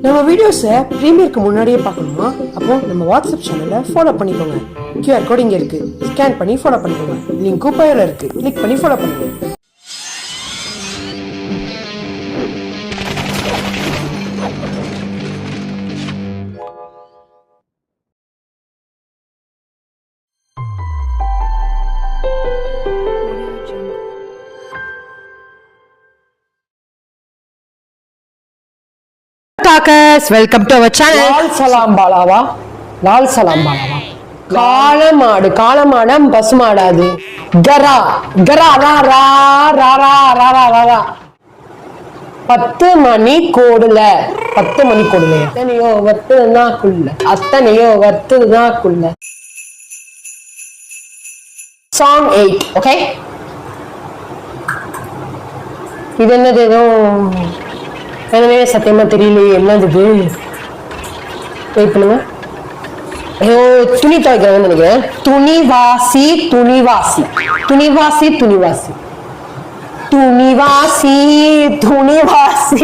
நம்ம வீடியோஸை ப்ரீமியருக்கு முன்னாடியே பார்க்கணுமா? அப்போ நம்ம வாட்ஸ்அப் சேனலை ஃபாலோ பண்ணிக்கோங்க. QR கோட் இங்கே இருக்கு, ஸ்கேன் பண்ணி ஃபாலோ பண்ணிக்கோங்க. லிங்க் பயோல இருக்கு, கிளிக் பண்ணி ஃபாலோ பண்ணுங்க. Welcome to our channel. Lal Salaam பாலாவா, லால் சலாம் பாலாவா. காளமாடு, காளமாடா பசுமாடாது. கரா கரா ரா ரா ரா ரா ரா ரா ரா. 10 மணி கோடுல, 10 மணி கோடுல அத்தனையோ வத்துனாக்குள்ள, அத்தனையோ வத்துனாக்குள்ள. சாங் 8. ஓகே, இது என்னது? ஏதோ எனவே சத்தியமா தெரியலையே என்னது. வெயிட் பண்ணுங்க. ஐயோ, துணி துவைக்கிறேன்னு நினைக்கிறேன். துணிவாசி துணிவாசி துணிவாசி துணிவாசி துணிவாசி துணிவாசி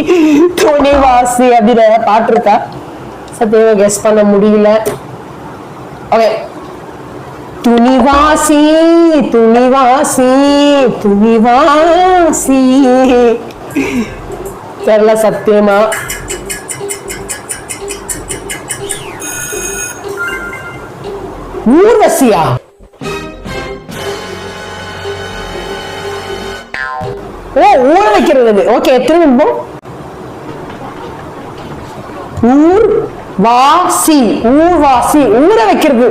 துணிவாசி அப்படின்னு பாட்டு இருக்கா? சத்தியமா கெஸ் பண்ண முடியல. ஓகே, துணிவாசி துணிவாசி துணிவாசி தெரியல சத்தியமா. ஊர்வசியா? ஓ, ஊற வைக்கிறது. ஓகே, திரும்ப ஊர்வாசி, ஊர்வாசி ஊற வைக்கிறது.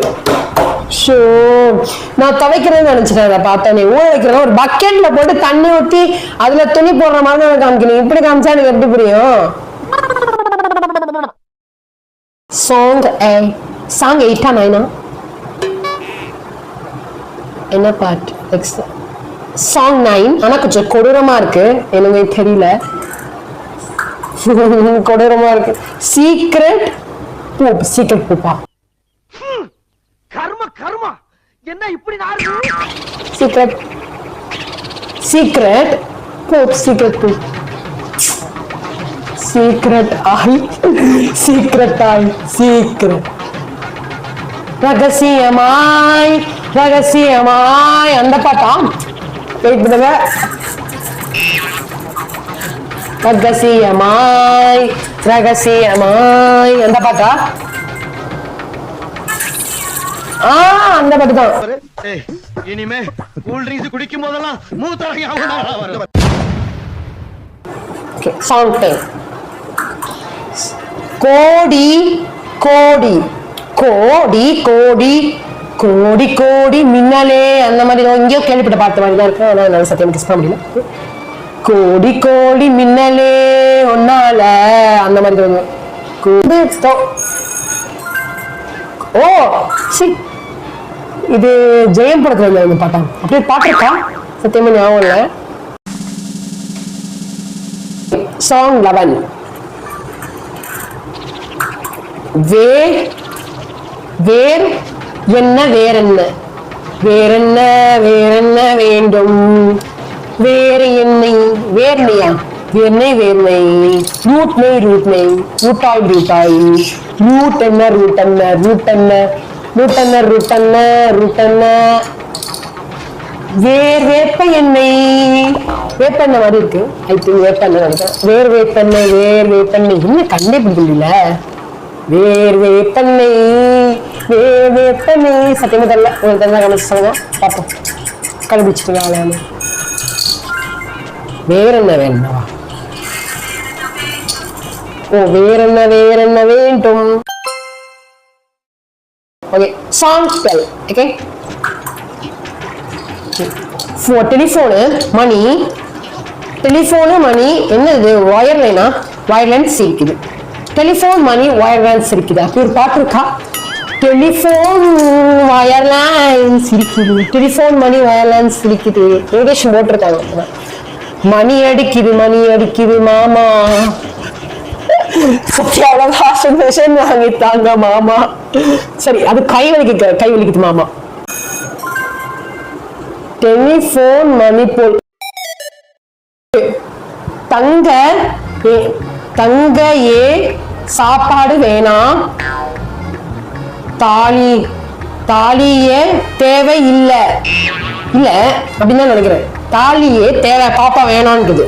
ஷோ, நான் துவைக்கிறேன்னு நினைச்சிட்டேன். பார்த்தேன் ஊற வைக்கிறத ஒரு பக்கெட்ல போட்டு தண்ணி ஊத்தி அதுல துணி போடுற மாதிரி எனக்கு காமிக்கணும். இப்படி காமிச்சா எனக்கு எப்படி புரியும்? சாங் 8 9 என்ன பாட்டு? சாங் 9. ஆனா கொஞ்சம் கொடூரமா இருக்கு, எனக்கு தெரியல. கொடூரமா இருக்கு. சீக்ரெட் பூப், சீக்ரெட் பூப்பா? கர்ம கர்ம என்ன இப்படி நாரு? Secret secret poop, secret poop. Secret ஆய், சீக்ரெட் ஆய், சீக்ரெட். ரகசியமாய் ரகசியமாய், அந்த பாட்டா? வெயிட் பண்ணுங்க. ரகசியமாய் ரகசியமாய், அந்த பாட்டா? அந்த பாட்டு தான். இனிமே கூல் ட்ரிங்க்ஸ் குடிக்கும் போதெல்லாம் மூத்தரங்க வரும். Okay, song 10. கோடி கோடி கோடி கோடி கோடி கோடி மின்னலே, அந்த மாதிரி எங்கேயோ கேள்விப்பட்ட பாட்டு மாதிரி தான் இருக்கு. ஆனால் என்னால் சத்தியம் கிஸ் பண்ண முடியல. கோடி கோடி மின்னலே ஒன்னால, அந்த மாதிரி. ஓ சி, இது ஜெயம் படத்துல இந்த பாட்டா? அப்படியே பாட்டு இருக்கா? சத்தியமா ஞாபகம் இல்லை. சாங் 11. வேர் என்ன வேறென்ன, வேறென்ன வேறென்ன வேண்டும், வேறு என்னை, வேர்னையா, வேர்னை வேர்னை, ரூட்னை ரூட்னை, ரூட்டாய் ரூட்டாய், ரூட் என்ன ரூட் என்ன, ரூட் என்ன ரூட் என்ன, ரூட் என்ன ரூட் என்ன. வேர் வேப்ப எண்ணெய், வேப்பெண்ணெய் மாதிரி இருக்கு. ஐ திங்க் வேப்பெண்ணெய் நினைக்கிறேன். வேர் வேப்பெண்ணெய், வேர் வேப்பெண்ணெய் இன்னும் கண்டுபிடிக்கல. வேர் வேப்பெண்ணெய், வேர் வேப்பெண்ணெய். சத்தியமா தெரியல. உங்களுக்கு தெரிஞ்சா கணக்கு சொல்லுங்க, பார்ப்போம். கண்டுபிடிச்சிட்டு வேற என்ன வேணுமா? ஓ, வேற என்ன வேற என்ன வேண்டும். Okay, song 12. ஓகே, டெலிஃபோனு மணி, டெலிஃபோனு மணி என்னது? ஒயர் லைனா? ஒயர் லைன் சிரிக்குது. டெலிஃபோன் மணி ஒயர் லைன் சிரிக்குது. அப்படி ஒரு பாட்டு இருக்கா? டெலிஃபோன் ஒயர் லைன் சிரிக்குது, டெலிஃபோன் மணி ஒயர் லைன் சிரிக்குது. இங்கிலீஷ் போட்டிருக்காங்க. மணி அடிக்குது மாமா. வாங்கித்தாங்க மாமா. சரி, அது கை வலிக்குது மாமா. டெலிஃபோன் மணி போல் தங்க தங்க ஏ சாப்பாடு வேணாம், தாலியே தேவை இல்ல இல்ல அப்படின்னு நினைக்கிறேன். தாலியே தேவை பாப்பா வேணான்னுக்குது.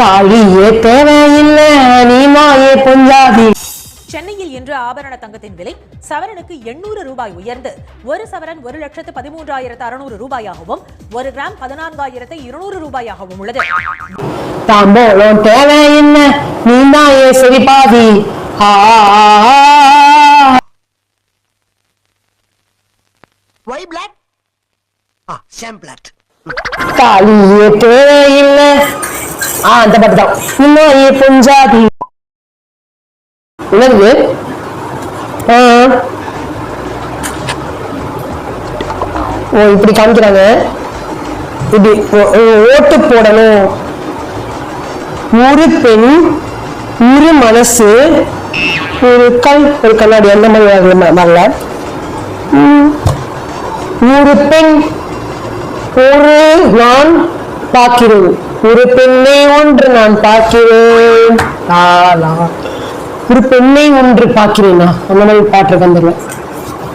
தாலியே தேவையில்லை நீமாயே பொஞ்சாதி. சென்னையில் இன்று ஆபரண தங்கத்தின் விலை சவரனுக்கு 800 ரூபாய் உயர்ந்து ஒரு சவரன் 1,13,600 ரூபாயாகவும் 1 கிராம் 14,200 ரூபாயாகவும் உள்ளது. தாம்போலம் தேவையில்லை நீமாயே சரிபாதி. Why black? Sham black. தாலியே தேவையில்லை அந்த பாட்டு தான். நீமாயே பொஞ்சாதி. என்னது இப்படி காமிக்கிறாங்க. இப்படி ஓட்டு போடணும். ஒரு பெண், ஒரு மனசு, ஒரு கல், ஒரு கண்ணாடி அந்த மாதிரி வரல. ஒரு பெண், ஒரு நான் பார்க்கிறேன், ஒரு பெண்ணை ஒன்று நான் பார்க்கிறேன், ஒரு பெண்ணை ஒன்று பார்க்கிறேனா அந்த மாதிரி பாட்டு வந்துடுற.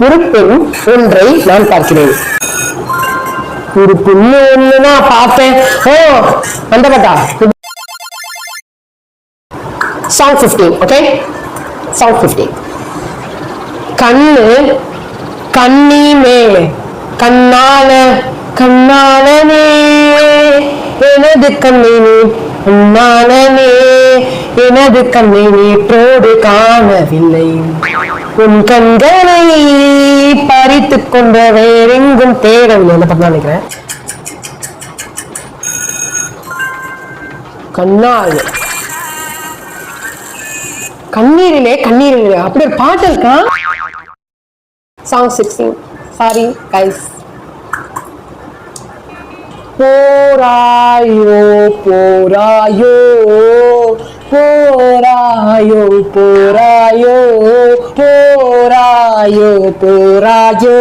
ஒரு பெண் ஒன்றை நான் பார்க்கிறேன், ஒரு பெண்ணு ஒண்ணுனா பார்த்தேன். அந்த பாட்டா Song 15. Okay, Song 15. கண்ணு கண்ணீமே கண்ணாளனே எனது கண்ணீனே கண்ணாளனே எனது கண்ணை நேற்றோடு காணவில்லை, உன் கண்களை பறித்துக் கொண்ட வேறெங்கும் தேடவில்லை. என்ன பண்ண நினைக்கிறேன். கண்ணாள் கண்ணீரிலே அப்படி ஒரு பாட்டு இருக்கா. Song 16. Sorry guys. போராயோ போராயோ போராயோ போராயோ போராயோ போராயோ.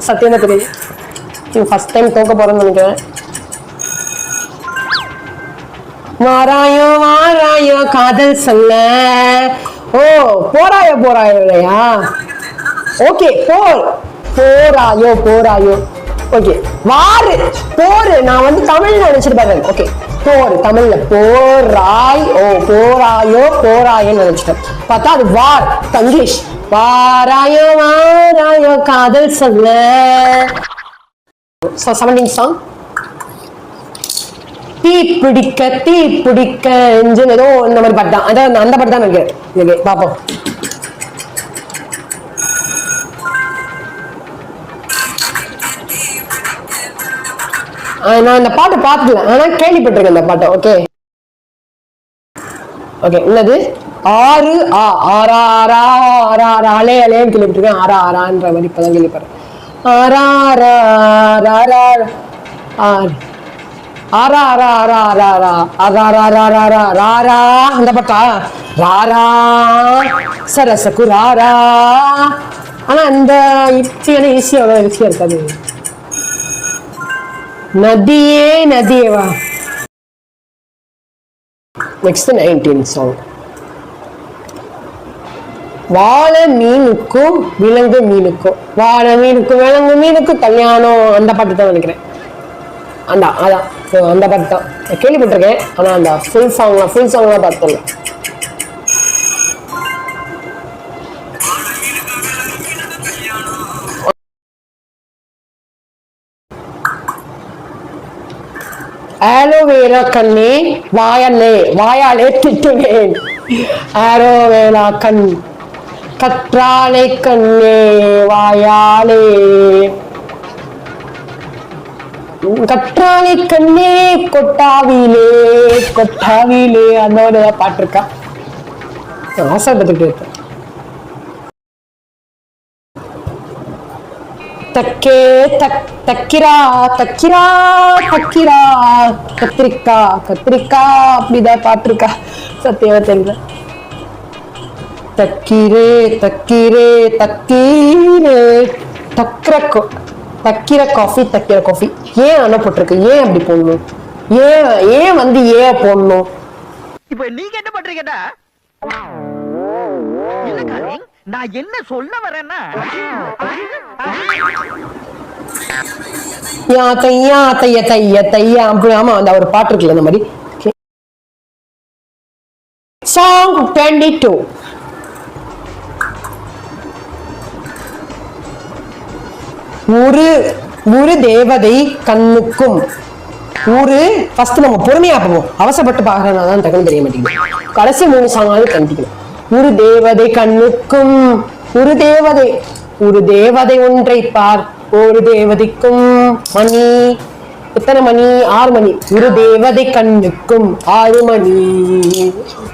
சத்தியம் தெரியும், ஃபர்ஸ்ட் டைம் தோக்க போறேன்னு நினைக்கிறேன். வாராயோ வாராயோ காதல் சொல்ல. போராயோ போராயோ இல்லையா? ஓகே, போராயோ போராயோ. ஓகே, வாரு போரு. நான் தமிழ் நினைச்சிட்டு பாருங்க. ஓகே, போர் தமிழ்ல போராயோ போராயோன்னு நினைச்சிட்டேன். பார்த்தா அது வார் இங்கிலீஷ். வாராயோ வாராயோ காதல் சொல்ல. 17 song. தீ பிடிக்க என்ஜின் ஏதோ இந்த மாதிரி பாட்டு தான். அதான் அந்த பாட்டு தான் நினைக்கிறேன். பாப்போம். நான் இந்த பாட்டு பார்த்ததில்ல, ஆனா கேள்விப்பட்டிருக்கேன் இந்த பாட்டை. Okay okay. என்னது ஆறு ஆறா ஆறா ஆறா ஆறா அலே அலேன்னு கேள்விப்பட்டிருக்கேன். ஆறா ஆறான்ற மாதிரி இப்பதான் கேள்விப்படுறேன். ஆறா ஆறா ஆறா ஆறா ஆறா ஆறா ஆறா ஆறா ஆறா ஆறா ராரா அந்த பாட்டா. ராரா சரசக்கு ராரா. ஆனா அந்த ஈஸியா இருக்காது. நதியேவா. Next 19 song. வாழை மீனுக்கும் விலங்கு மீனுக்கும், வாழை மீனுக்கும் விலங்கு மீனுக்கும் கல்யாணம். அந்த பாட்டு தான் நினைக்கிறேன். அதான் அந்த பாட்டு தான் கேள்விப்பட்டிருக்கேன். ஆனா அந்த ஃபுல் சாங்லாம் பார்த்தோம். ஆலோவேரா கண்ணே வாயாலே திட்டுவேன். ஆலோவேரா கண் கற்றாழை கண்ணே வாயாலே கற்றாழை கண்ணே கொட்டாவிலே அந்த பாட்டு இருக்கா. ஆசைப்பட்டுட்டு இருக்கேன். தக்கிரா கத்திரிக்கா அப்படிதான் பாத்திருக்கா. சத்தியமா தெரியல. தக்கீரே தக்கிர காஃபி ஏன் அண்ணா போட்டிருக்கு? ஏன் அப்படி போடணும்? ஏன் வந்து ஏ போடணும்? இப்போ நீங்க என்ன பண்றீங்கடா? இல்ல காலிங், நான் என்ன சொல்ல வரேன்னா யா தையா தைய தைய தையா அப்படி. ஆமா அந்த ஒரு பாட்டு இருக்குல்ல இந்த மாதிரி. Song 22. ஒரு தேவதை கண்ணுக்கும். ஃபர்ஸ்ட் நம்ம பொறுமையா போவோம், அவசரப்பட்டு பாக்குறதுனால தான் டக்குனு தெரிய மாட்டேங்குது. கடைசி 3 சாங்காவது கண்டிக்கணும். ஒரு தேவதை கண்ணுக்கும், ஒரு தேவதை ஒன்றை பார், ஒரு தேவதைக்கும் மணி. எத்தனை மணி? 6 மணி. ஒரு தேவதை கண்ணுக்கும் 6 மணி,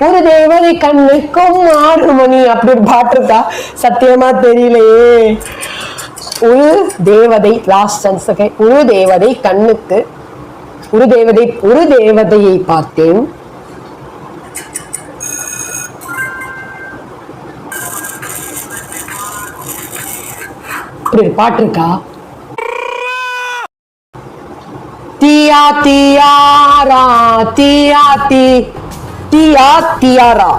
ஒரு தேவதை கண்ணுக்கும் 6 மணி. அப்படி ஒரு பாட்டு இருக்கா? சத்தியமா தெரியலையே. ஒரு தேவதை லாஸ்ட் சான்ஸ். ஒரு தேவதை கண்ணுக்கு, ஒரு தேவதையை பார்த்தேன், ஒரு பாட்டு இருக்கா? தியா தியாரா தியா தியாரா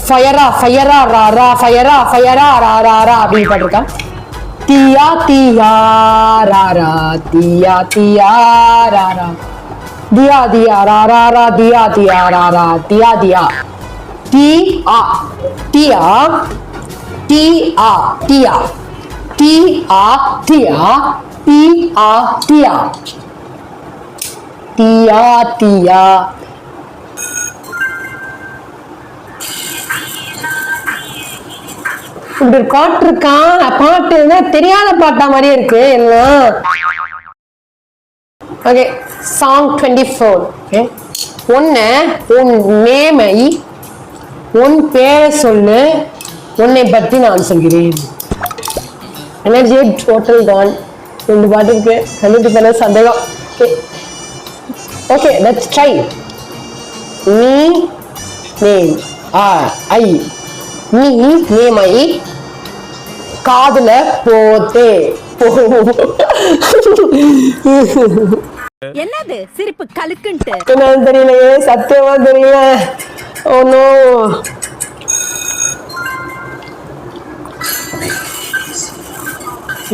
ஃபயரா ரா ஃபயரா ரா அப்படின்னு பாட்டு இருக்கா? தியா தியாரா தியா தியாரா தியா தியாரா தியா தியாரா தியா தியா தியா தியா தியா தியா தியா தியா தியா தியா தியா தியா. இப்படி ஒரு பாட்டு இருக்கான். பாட்டு தெரியாத பாட்டா மாதிரியே இருக்கு எல்லாம். Okay, song 24. உன் நேமை, உன் பேரை சொல்லு, உன்னை பற்றி நான் சொல்கிறேன். Energy total Khan. 2 பாட்டு இருக்கு, கண்டிப்பா சந்தேகம். Okay, let's try. நீ நேம் ஐ, நீ நேமை காதுல போதே. என்னது சிரிப்பு கலுக்குன்ட்டு? என்னன்னு தெரியலையே, சத்தியமா தெரியல. Oh no.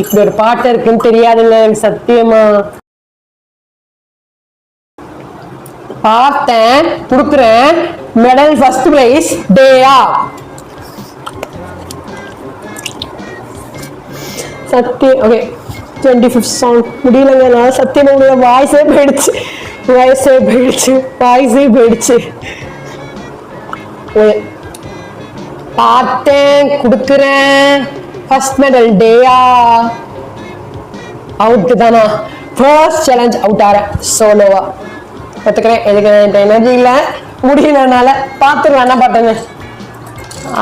இப்படி ஒரு பாட்டு இருக்குன்னு தெரியாதுங்க எனக்கு சத்தியமா. பார்த்தேன், குடுக்குறேன். மெடல் ஃபர்ஸ்ட் பிரைஸ் டேயா. சத்தியம். Okay, 25th song. முடியலங்க, நான் சத்தியமா முடியல. வாய்ஸே போயிடுச்சு. பார்த்தேன், குடுக்குறேன். ஃபர்ஸ்ட் மெடல் டேயா. அவுட் தானா? ஃபர்ஸ்ட் சேலஞ்ச் அவுட் ஆறேன் சோலோவா. கத்துக்கிறேன். எதுக்கு எனர்ஜி இல்லை, முடியலனால பார்த்துருவேன் என்ன பாட்டுன்னு.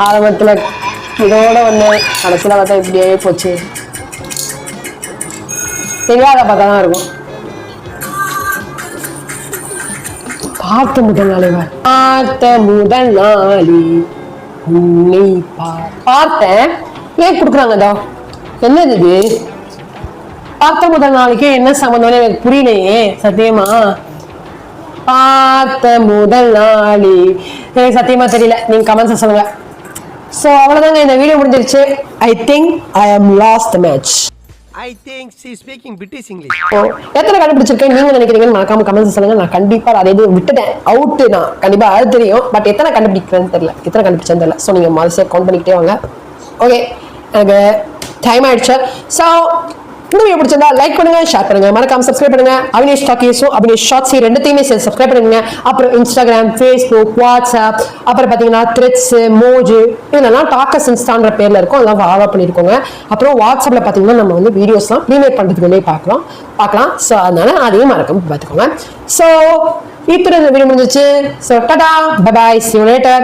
ஆரம்பத்தில் இதோட வந்தேன், கடைசியில் பார்த்தா இப்படியே போச்சு. தெரியாத பார்த்தா தான் இருக்கும். பார்த்த முதல் நாளி உன்னை பார்த்தேன். ஏன் கொடுக்குறாங்கதா? என்னது இது? பார்த்த முதல் நாளைக்கு என்ன சம்பந்தம் எனக்கு புரியலையே சத்தியமா. பார்த்த முதல் நாளி எனக்கு சத்தியமா தெரியல. நீங்க கமெண்ட்ஸ் சொல்லுங்க. சோ அவ்வளவுதாங்க, இந்த வீடியோ முடிஞ்சிருச்சு. I think I am lost the match. I think she is speaking British English. எத்தனை கண்டுபிடிச்சிருக்கேன் நீங்க நினைக்கிறீங்கன்னு மறக்காம கமெண்ட்ஸ் சொல்லுங்க. நான் கண்டிப்பா அதை எதுவும் விட்டுட்டேன், அவுட் நான் கண்டிப்பா அது தெரியும். பட் எத்தனை கண்டுபிடிக்கிறேன்னு தெரியல, எத்தனை கண்டுபிடிச்சேன்னு தெரியல. ஸோ நீங்க மனசே கவுண்ட் பண்ணிக்கிட்டே வாங்க. ஓகே, எனக்கு டைம் ஆயிடுச்சு. ஸோ இந்த வீடியோ பிடிச்சிருந்தா லைக் பண்ணுங்க, ஷேர் பண்ணுங்க, மறக்காம சப்ஸ்கிரைப் பண்ணுங்க. அவினேஷ் டாக்கீஸும் அவினேஷ் ஷார்ட்ஸ் ரெண்டுத்தையுமே சேர்த்து சப்ஸ்கிரைப் பண்ணுங்க. அப்புறம் இன்ஸ்டாகிராம், ஃபேஸ்புக், வாட்ஸ்அப், அப்புறம் பார்த்தீங்கன்னா த்ரெட்ஸ், மோஜு, இதெல்லாம் டாக்கஸ் இன்ஸ்டான்ற பேர்ல இருக்கும். அதெல்லாம் ஃபாலோ பண்ணிருக்கோங்க. அப்புறம் வாட்ஸ்அப்ல பார்த்தீங்கன்னா நம்ம வந்து வீடியோஸ்லாம் ப்ரீமேட் பண்ணுறதுக்கு முன்னே பார்க்கலாம். ஸோ அதனால அதையும் மறக்காம பார்த்துக்கோங்க. ஸோ இப்போ இந்த வீடியோ முடிஞ்சிச்சு. So Tata, bye bye, see you later.